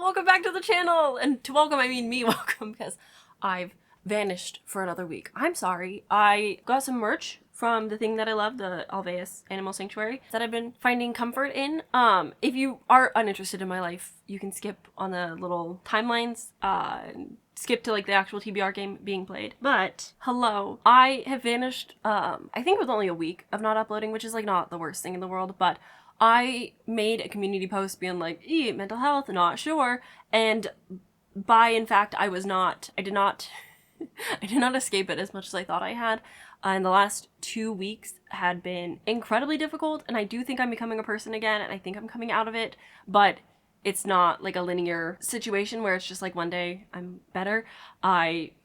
welcome back to the channel! And to welcome, I mean me welcome, because I've vanished for another week. I'm sorry. I got some merch from the thing that I love, the Alveus Animal Sanctuary, that I've been finding comfort in. If you are uninterested in my life, you can skip on the little timelines, skip to like the actual TBR game being played. But hello, I have vanished, I think it was only a week of not uploading, which is like not the worst thing in the world, but I made a community post being like, mental health, not sure, and in fact, I did not escape it as much as I thought I had. And the last 2 weeks had been incredibly difficult, and I do think I'm becoming a person again, and I think I'm coming out of it, but it's not like a linear situation where it's just like one day I'm better.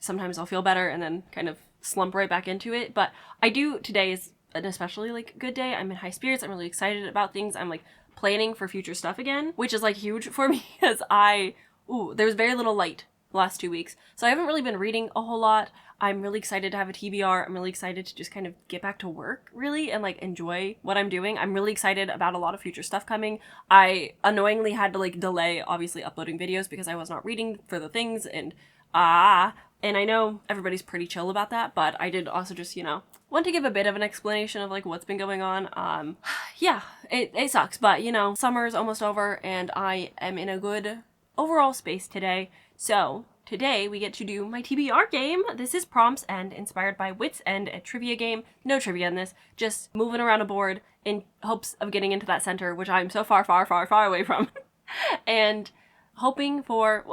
Sometimes I'll feel better and then kind of slump right back into it, but today is an especially like good day. I'm in high spirits. I'm really excited about things. I'm like planning for future stuff again, which is like huge for me because there was very little light the last 2 weeks. So I haven't really been reading a whole lot. I'm really excited to have a TBR. I'm really excited to just kind of get back to work really and like enjoy what I'm doing. I'm really excited about a lot of future stuff coming. I annoyingly had to like delay obviously uploading videos because I was not reading for the things and I know everybody's pretty chill about that, but I did also just, want to give a bit of an explanation of like what's been going on. Yeah, it sucks, but summer's almost over and I am in a good overall space today. So today we get to do my TBR game. This is prompts and inspired by Wits End, a trivia game. No trivia in this, just moving around a board in hopes of getting into that center, which I'm so far, far, far, far away from. And hoping for,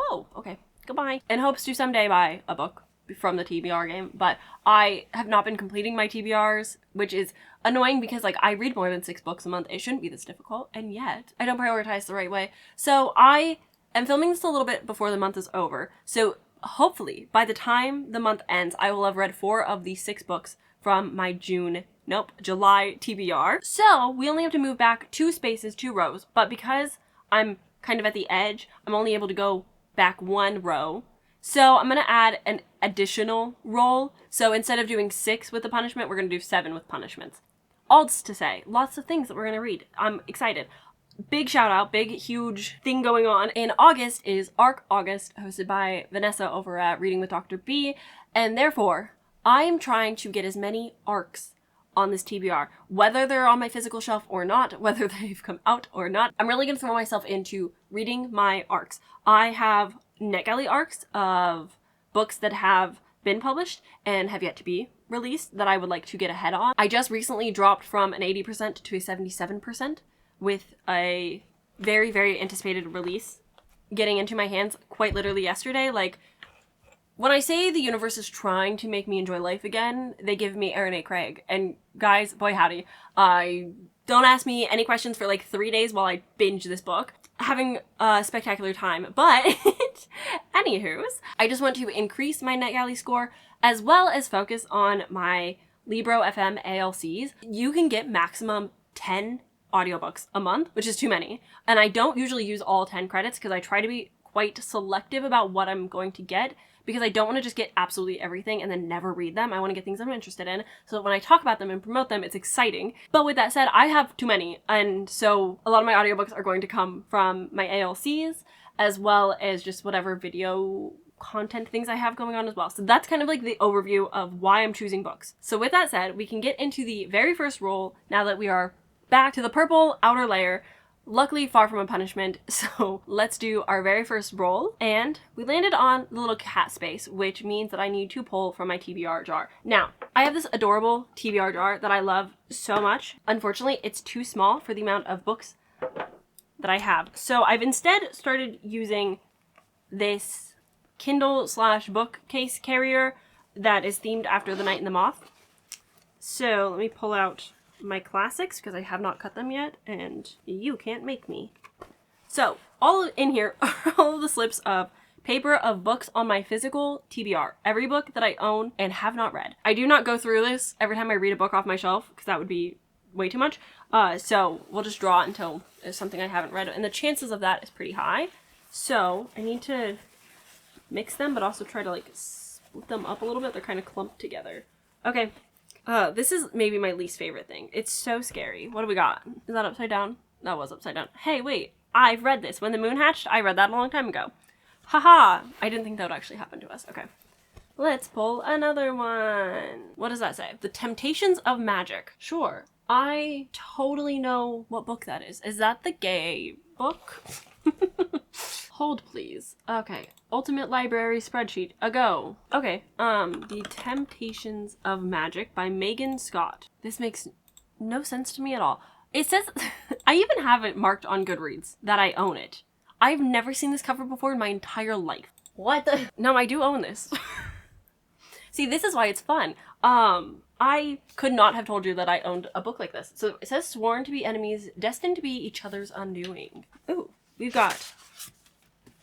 goodbye. In hopes to someday buy a book from the TBR game, but I have not been completing my TBRs, which is annoying because like I read more than 6 books a month. It shouldn't be this difficult, and yet I don't prioritize the right way. So I am filming this a little bit before the month is over. So hopefully by the time the month ends, I will have read 4 of the 6 books from my July TBR. So we only have to move back 2 spaces, 2 rows, but because I'm kind of at the edge, I'm only able to go back 1 row. So I'm going to add an additional roll. So instead of doing 6 with the punishment, we're going to do 7 with punishments. All to say, lots of things that we're going to read. I'm excited. Big shout out, big huge thing going on in August is ARC August, hosted by Vanessa over at Reading with Dr. B. And therefore, I am trying to get as many ARCs on this TBR, whether they're on my physical shelf or not, whether they've come out or not. I'm really going to throw myself into reading my ARCs. I have NetGalley ARCs of books that have been published and have yet to be released that I would like to get ahead on. I just recently dropped from an 80% to a 77% with a very, very anticipated release getting into my hands quite literally yesterday. Like, when I say the universe is trying to make me enjoy life again, they give me Aaron A. Craig. And guys, boy howdy, don't ask me any questions for like 3 days while I binge this book. Having a spectacular time, but anywho's, I just want to increase my NetGalley score as well as focus on my Libro FM ALCs. You can get maximum 10 audiobooks a month, which is too many. And I don't usually use all 10 credits because I try to be quite selective about what I'm going to get because I don't want to just get absolutely everything and then never read them. I want to get things I'm interested in so that when I talk about them and promote them, it's exciting. But with that said, I have too many. And so a lot of my audiobooks are going to come from my ALCs as well as just whatever video content things I have going on as well. So that's kind of like the overview of why I'm choosing books. So with that said, we can get into the very first roll now that we are back to the purple outer layer. Luckily far from a punishment, so let's do our very first roll. And we landed on the little cat space, which means that I need to pull from my TBR jar. Now, I have this adorable TBR jar that I love so much. Unfortunately, it's too small for the amount of books that I have. So I've instead started using this Kindle/bookcase carrier that is themed after The Night and the Moth. So let me pull out my classics because I have not cut them yet and you can't make me. So all in here are all of the slips of paper of books on my physical TBR. Every book that I own and have not read. I do not go through this every time I read a book off my shelf because that would be way too much. So we'll just draw it until it's something I haven't read and the chances of that is pretty high. So I need to mix them but also try to like split them up a little bit. They're kind of clumped together. Okay. This is maybe my least favorite thing. It's so scary. What do we got? Is that upside down? That was upside down. Hey, wait. I've read this. When the Moon Hatched, I read that a long time ago. Haha. I didn't think that would actually happen to us. Okay. Let's pull another one. What does that say? The Temptations of Magic. Sure. I totally know what book that is. Is that the gay book? Hold, please. Okay. Ultimate Library Spreadsheet. A go. Okay. The Temptations of Magic by Megan Scott. This makes no sense to me at all. It says, I even have it marked on Goodreads that I own it. I've never seen this cover before in my entire life. What the? No, I do own this. See, this is why it's fun. I could not have told you that I owned a book like this. So it says sworn to be enemies, destined to be each other's undoing. Ooh, we've got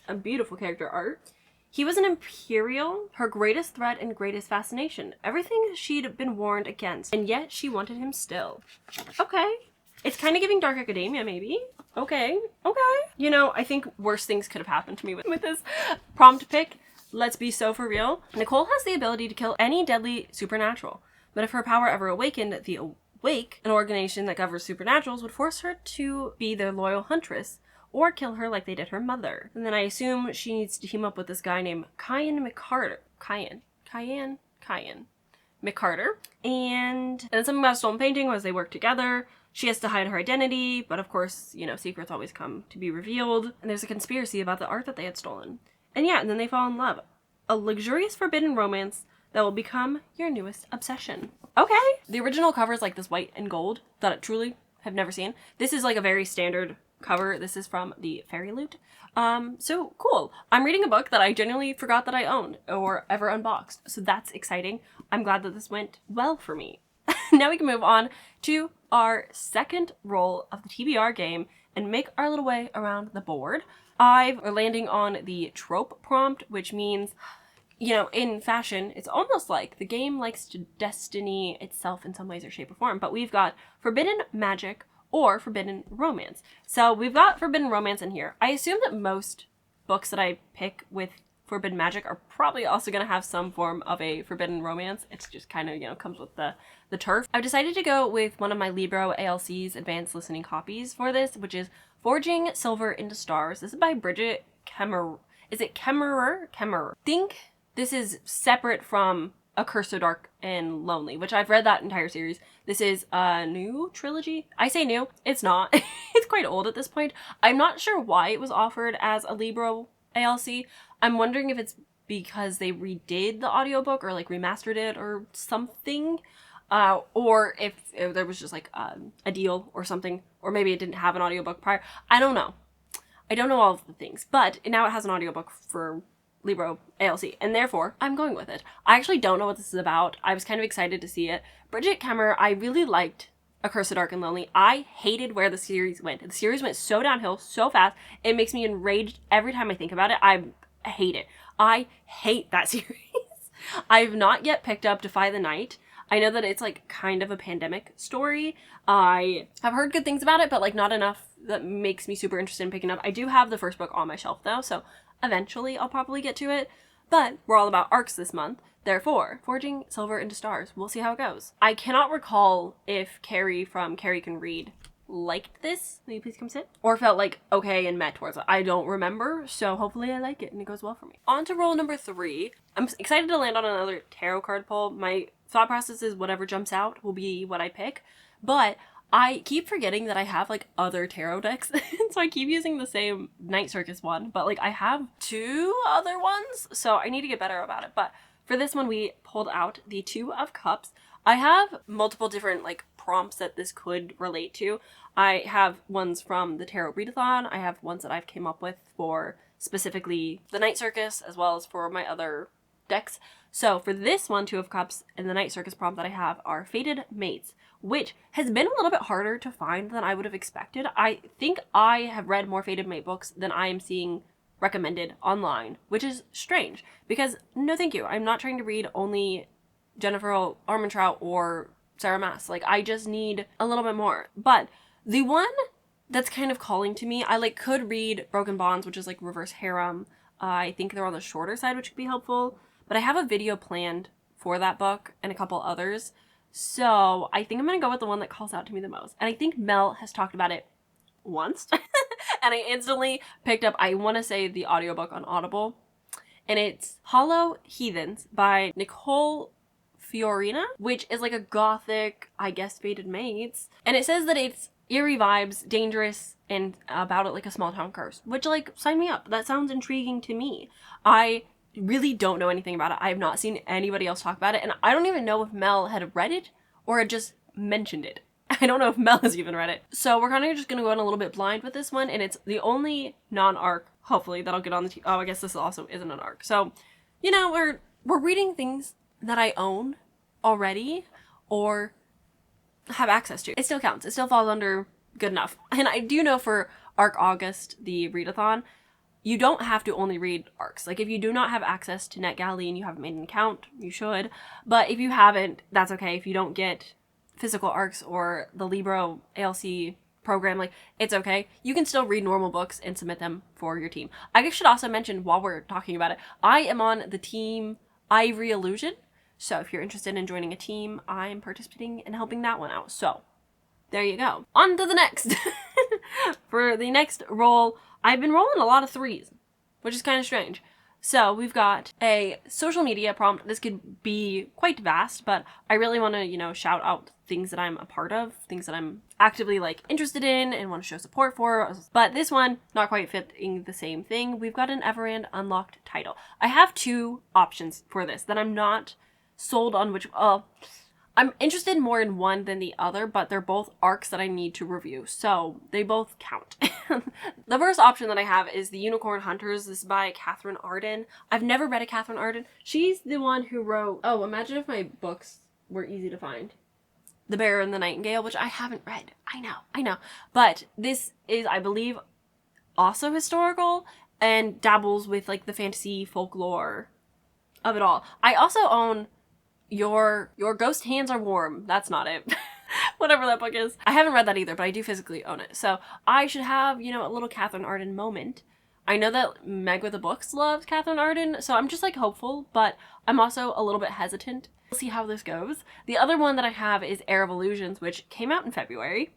a beautiful character art. He was an Imperial, her greatest threat and greatest fascination. Everything she'd been warned against, and yet she wanted him still. Okay. It's kind of giving Dark Academia, maybe. Okay. You know, I think worse things could have happened to me with this prompt pick. Let's be so for real. Nicole has the ability to kill any deadly supernatural. But if her power ever awakened, the Awake, an organization that governs supernaturals, would force her to be their loyal huntress, or kill her like they did her mother. And then I assume she needs to team up with this guy named Cayenne McCarter. Cayenne McCarter. And then something about a stolen painting was they work together. She has to hide her identity, but of course, you know, secrets always come to be revealed. And there's a conspiracy about the art that they had stolen. And yeah, and then they fall in love. A luxurious forbidden romance that will become your newest obsession. Okay. The original cover is like this white and gold that I truly have never seen. This is like a very standard cover. This is from the Fairy Loot. So cool. I'm reading a book that I genuinely forgot that I owned or ever unboxed. So that's exciting. I'm glad that this went well for me. Now we can move on to our second roll of the TBR game and make our little way around the board. We're landing on the trope prompt, which means, you know, in fashion, it's almost like the game likes to destiny itself in some ways or shape or form, but we've got forbidden magic or forbidden romance. So we've got forbidden romance in here. I assume that most books that I pick with forbidden magic are probably also going to have some form of a forbidden romance. It's just kind of, you know, comes with the turf. I've decided to go with one of my Libro ALC's advanced listening copies for this, which is Forging Silver into Stars. This is by Bridget Kemmerer. Is it Kemmerer? Kemmerer. I think this is separate from A Curse of Dark and Lonely, which I've read that entire series. This is a new trilogy. I say new. It's not. It's quite old at this point. I'm not sure why it was offered as a Libro ALC. I'm wondering if it's because they redid the audiobook or like remastered it or something. Or if there was just like a deal or something, or maybe it didn't have an audiobook prior. I don't know. I don't know all of the things, but now it has an audiobook for Libro ALC, and therefore I'm going with it. I actually don't know what this is about. I was kind of excited to see it. Bridget Kemmerer, I really liked A Curse of Dark and Lonely. I hated where the series went. The series went so downhill so fast. It makes me enraged every time I think about it. I hate it. I hate that series. I've not yet picked up Defy the Night. I know that it's like kind of a pandemic story. I have heard good things about it, but like not enough that makes me super interested in picking up. I do have the first book on my shelf though, so eventually I'll probably get to it. But we're all about arcs this month. Therefore, Forging Silver into Stars. We'll see how it goes. I cannot recall if Carrie from Carrie Can Read liked this. Will you please come sit? Or felt like okay and met towards it. I don't remember, so hopefully I like it and it goes well for me. On to roll number 3. I'm excited to land on another tarot card pull. My thought process is whatever jumps out will be what I pick, but I keep forgetting that I have like other tarot decks, so I keep using the same Night Circus one, but like I have 2 other ones, so I need to get better about it. But for this one, we pulled out the 2 of Cups. I have multiple different like prompts that this could relate to. I have ones from the Tarot Readathon. I have ones that I've came up with for specifically the Night Circus, as well as for my other decks. So for this one, 2 of Cups, and the Night Circus prompt that I have are Fated Mates, which has been a little bit harder to find than I would have expected. I think I have read more Fated Mate books than I am seeing recommended online, which is strange because no thank you. I'm not trying to read only Jennifer Armentrout or Sarah Maas. Like, I just need a little bit more. But the one that's kind of calling to me, I like could read Broken Bonds, which is like reverse harem. I think they're on the shorter side, which could be helpful. But I have a video planned for that book and a couple others. So I think I'm going to go with the one that calls out to me the most. And I think Mel has talked about it once. And and I instantly picked up, I want to say, the audiobook on Audible. And it's Hollow Heathens by Nicole Fiorina, which is like a gothic, I guess, Fated Maids. And it says that it's eerie vibes, dangerous, and about it like a small town curse. Which, like, sign me up. That sounds intriguing to me. I really don't know anything about it. I have not seen anybody else talk about it. And I don't even know if Mel had read it or had just mentioned it. I don't know if Mel has even read it. So we're kind of just going to go in a little bit blind with this one. And it's the only non-ARC, hopefully, that'll get on the oh, I guess this also isn't an ARC. So, you know, we're reading things that I own already or have access to. It still counts. It still falls under good enough. And I do know for ARC August, the readathon, you don't have to only read ARCs. Like, if you do not have access to NetGalley and you haven't made an account, you should. But if you haven't, that's okay. If you don't get physical ARCs or the Libro ALC program, like, it's okay. You can still read normal books and submit them for your team. I should also mention, while we're talking about it, I am on the team Ivory Illusion. So if you're interested in joining a team, I'm participating in helping that one out. So there you go. On to the next. For the next roll, I've been rolling a lot of 3s, which is kind of strange. So we've got a social media prompt. This could be quite vast, but I really want to, you know, shout out things that I'm a part of, things that I'm actively, like, interested in and want to show support for. But this one, not quite fitting the same thing. We've got an Everand Unlocked title. I have 2 options for this that I'm not sold on which, I'm interested more in one than the other, but they're both ARCs that I need to review, so they both count. The first option that I have is The Unicorn Hunters. This is by Catherine Arden. I've never read a Catherine Arden. She's the one who wrote, oh, imagine if my books were easy to find. The Bear and the Nightingale, which I haven't read. I know. But this is, I believe, also historical and dabbles with, like, the fantasy folklore of it all. I also own Your Ghost Hands Are Warm. That's not it. Whatever that book is. I haven't read that either, but I do physically own it. So I should have, you know, a little Catherine Arden moment. I know that Meg with the Books loves Catherine Arden, so I'm just, like, hopeful, but I'm also a little bit hesitant. We'll see how this goes. The other one that I have is Heir of Illusions, which came out in February.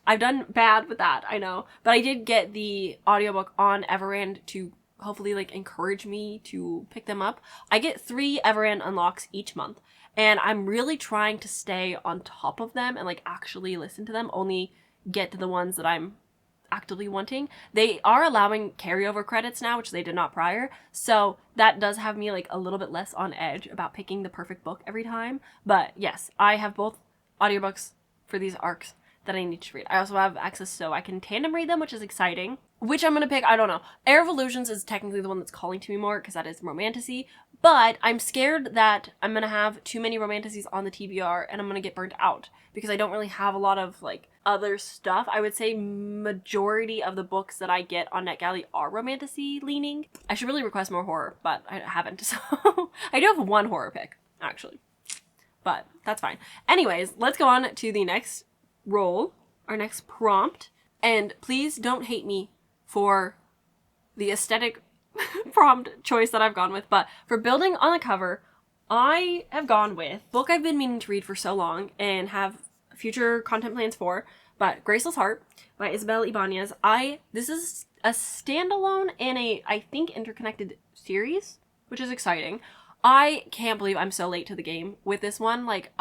I've done bad with that, I know. But I did get the audiobook on Everand to hopefully, like, encourage me to pick them up. I get 3 Everand unlocks each month, and I'm really trying to stay on top of them and, like, actually listen to them, only get to the ones that I'm actively wanting. They are allowing carryover credits now, which they did not prior, so that does have me, like, a little bit less on edge about picking the perfect book every time. But yes, I have both audiobooks for these ARCs that I need to read. I also have access so I can tandem read them, which is exciting. Which I'm gonna pick, I don't know. Heir of Illusions is technically the one that's calling to me more, because that is romantasy, but I'm scared that I'm gonna have too many romantasies on the TBR and I'm gonna get burnt out, because I don't really have a lot of, like, other stuff. I would say majority of the books that I get on NetGalley are romantasy leaning. I should really request more horror, but I haven't, so I do have 1 horror pick, actually. But that's fine. Anyways, let's go on to the next roll, our next prompt, and please don't hate me for the aesthetic prompt choice that I've gone with, but for building on the cover, I have gone with a book I've been meaning to read for so long and have future content plans for, but Graceless Heart by Isabel Ibanez. This is a standalone and a, I think, interconnected series, which is exciting. I can't believe I'm so late to the game with this one. Like,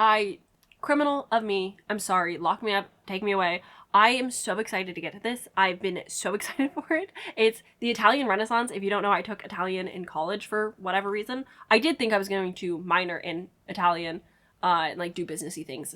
criminal of me, I'm sorry, lock me up, take me away. I am so excited to get to this. I've been so excited for it. It's the Italian Renaissance. If you don't know, I took Italian in college for whatever reason. I did think I was going to minor in Italian and, like, do businessy things.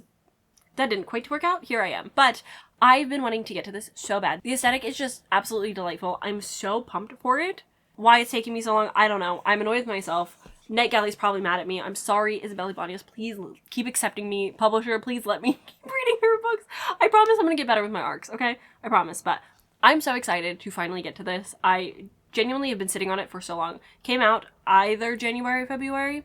That didn't quite work out. Here I am. But I've been wanting to get to this so bad. The aesthetic is just absolutely delightful. I'm so pumped for it. Why it's taking me so long, I don't know. I'm annoyed with myself. NetGalley's probably mad at me. I'm sorry, Isabel Ibanez. Please keep accepting me. Publisher, please let me keep reading her books. I promise I'm going to get better with my ARCs, okay? I promise. But I'm so excited to finally get to this. I genuinely have been sitting on it for so long. Came out either January or February.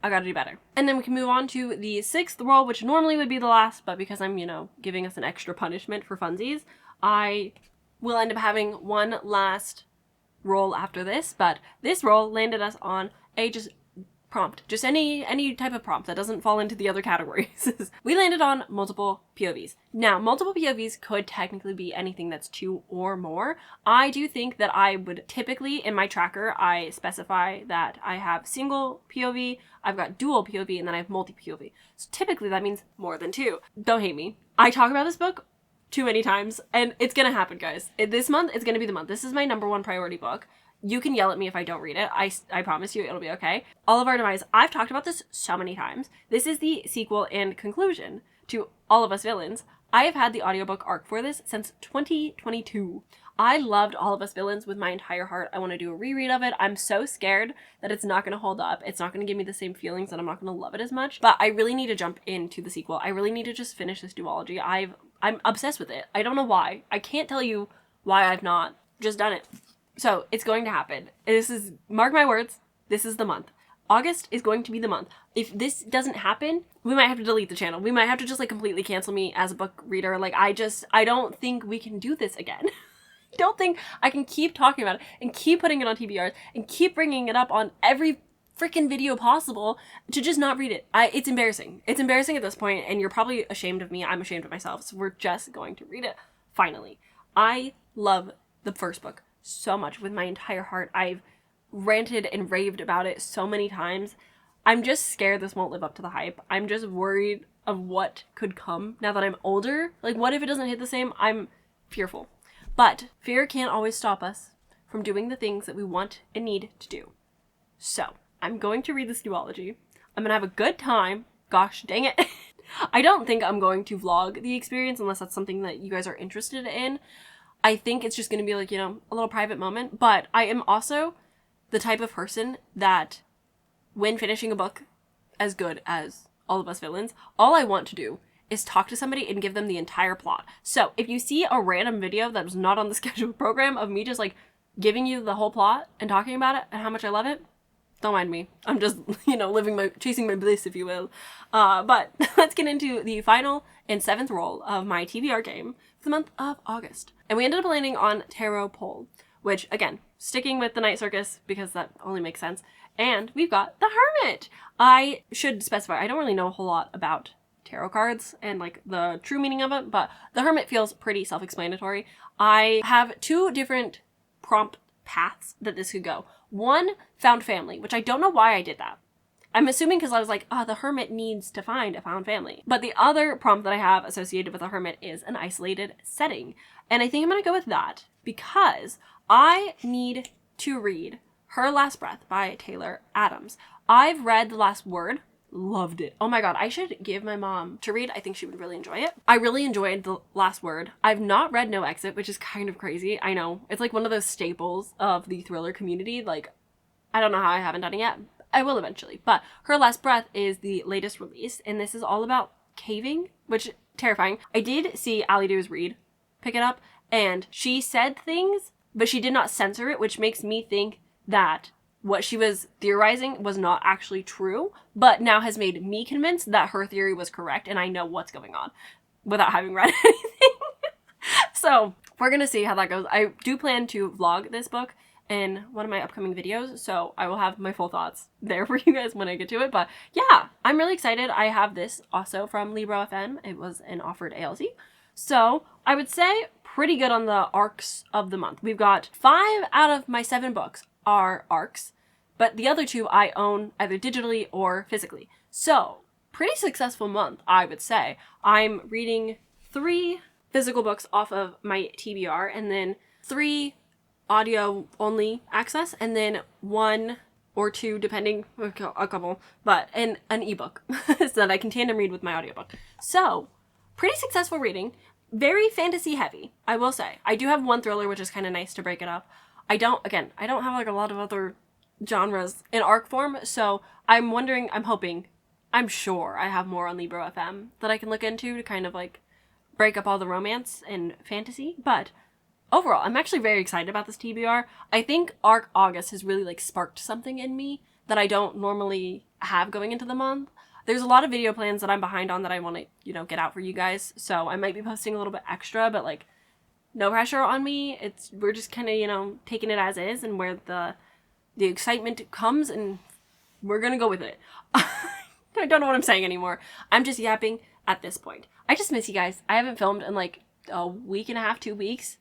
I gotta do better. And then we can move on to the 6th roll, which normally would be the last, but because I'm, you know, giving us an extra punishment for funsies, I will end up having one last roll after this, but this roll landed us on a just prompt, just any type of prompt that doesn't fall into the other categories. We landed on multiple POVs. Now, multiple POVs could technically be anything that's 2 or more. I do think that I would typically, in my tracker, I specify that I have single POV, I've got dual POV, and then I have multi-POV. So typically that means more than 2. Don't hate me. I talk about this book too many times, and it's gonna happen, guys. This month, it's gonna be the month. This is my #1 priority book. You can yell at me if I don't read it. I promise you it'll be okay. All of Our Demise, I've talked about this so many times. This is the sequel and conclusion to All of Us Villains. I have had the audiobook arc for this since 2022. I loved All of Us Villains with my entire heart. I want to do a reread of it. I'm so scared that it's not going to hold up. It's not going to give me the same feelings, and I'm not going to love it as much. But I really need to jump into the sequel. I really need to just finish this duology. I'm obsessed with it. I don't know why. I can't tell you why I've not just done it. So it's going to happen. This is, mark my words, this is the month. August is going to be the month. If this doesn't happen, we might have to delete the channel. We might have to just like completely cancel me as a book reader. Like I don't think we can do this again. I don't think I can keep talking about it and keep putting it on TBRs and keep bringing it up on every freaking video possible to just not read it. It's embarrassing. It's embarrassing at this point, and you're probably ashamed of me. I'm ashamed of myself. So we're just going to read it finally. I love the first book so much with my entire heart. I've ranted and raved about it so many times. I'm just scared this won't live up to the hype. I'm just worried of what could come now that I'm older. Like, what if it doesn't hit the same? I'm fearful. But fear can't always stop us from doing the things that we want and need to do. So, I'm going to read this duology. I'm gonna have a good time. Gosh dang it. I don't think I'm going to vlog the experience unless that's something that you guys are interested in. I think it's just going to be like, you know, a little private moment, but I am also the type of person that when finishing a book as good as All of Us Villains, all I want to do is talk to somebody and give them the entire plot. So if you see a random video that was not on the scheduled program of me just like giving you the whole plot and talking about it and how much I love it, don't mind me. I'm just, you know, chasing my bliss, if you will. But let's get into the final and 7th roll of my TBR game for the month of August. And we ended up landing on Tarot Pole, which, again, sticking with the Night Circus because that only makes sense. And we've got the Hermit. I should specify, I don't really know a whole lot about tarot cards and like the true meaning of it, but the Hermit feels pretty self-explanatory. I have 2 different prompt paths that this could go. One, found family, which I don't know why I did that. I'm assuming because I was like, the hermit needs to find a found family. But the other prompt that I have associated with a hermit is an isolated setting. And I think I'm going to go with that because I need to read Her Last Breath by Taylor Adams. I've read The Last Word. Loved it. Oh my god, I should give my mom to read. I think she would really enjoy it. I really enjoyed The Last Word. I've not read No Exit, which is kind of crazy. I know. It's like one of those staples of the thriller community. Like, I don't know how I haven't done it yet. I will eventually. But Her Last Breath is the latest release, and this is all about caving, which terrifying. I did see Allie Do's read pick it up, and she said things, but she did not censor it, which makes me think that what she was theorizing was not actually true, but now has made me convinced that her theory was correct, and I know what's going on without having read anything. So we're gonna see how that goes. I do plan to vlog this book in one of my upcoming videos, so I will have my full thoughts there for you guys when I get to it. But yeah, I'm really excited. I have this also from Libro FM. It was an offered ALZ. So I would say pretty good on the arcs of the month. We've got 5 out of my 7 books are arcs, but the other 2 I own either digitally or physically. So pretty successful month, I would say. I'm reading 3 physical books off of my TBR, and then 3 audio only access, and then 1 or 2, depending, a couple, but an ebook so that I can tandem read with my audiobook. So pretty successful reading, very fantasy heavy, I will say. I do have 1 thriller, which is kind of nice to break it up. I don't have like a lot of other genres in ARC form, so I'm hoping, I'm sure I have more on Libro FM that I can look into to kind of like break up all the romance and fantasy. But overall, I'm actually very excited about this TBR. I think ARC August has really like sparked something in me that I don't normally have going into the month. There's a lot of video plans that I'm behind on that I want to, you know, get out for you guys. So I might be posting a little bit extra, but like no pressure on me. We're just kind of, you know, taking it as is, and where the excitement comes and We're gonna go with it. I don't know what I'm saying anymore. I'm just yapping at this point. I just miss you guys. I haven't filmed in like a week and a half, 2 weeks.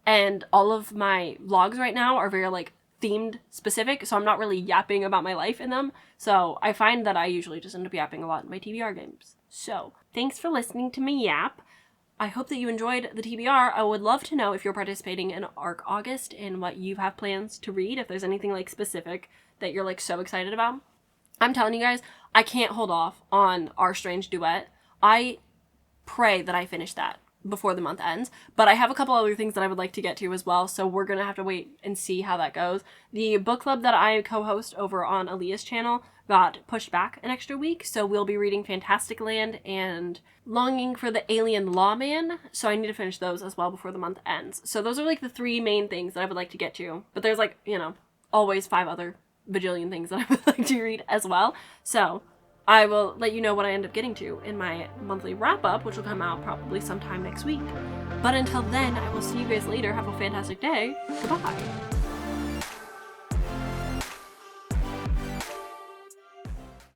And all of my vlogs right now are very like themed specific. So I'm not really yapping about my life in them. So I find that I usually just end up yapping a lot in my TBR games. So thanks for listening to me yap. I hope that you enjoyed the TBR. I would love to know if you're participating in ARC August and what you have plans to read. If there's anything like specific that you're like so excited about. I'm telling you guys, I can't hold off on Our Strange Duet. I pray that I finish that before the month ends, but I have a couple other things that I would like to get to as well, so we're gonna have to wait and see how that goes. The book club that I co-host over on Aaliyah's channel got pushed back an extra week, so we'll be reading Fantastic Land and Longing for the Alien Lawman, so I need to finish those as well before the month ends. So those are like the 3 main things that I would like to get to, but there's like, you know, always 5 other bajillion things that I would like to read as well. So I will let you know what I end up getting to in my monthly wrap-up, which will come out probably sometime next week. But until then, I will see you guys later. Have a fantastic day. Goodbye.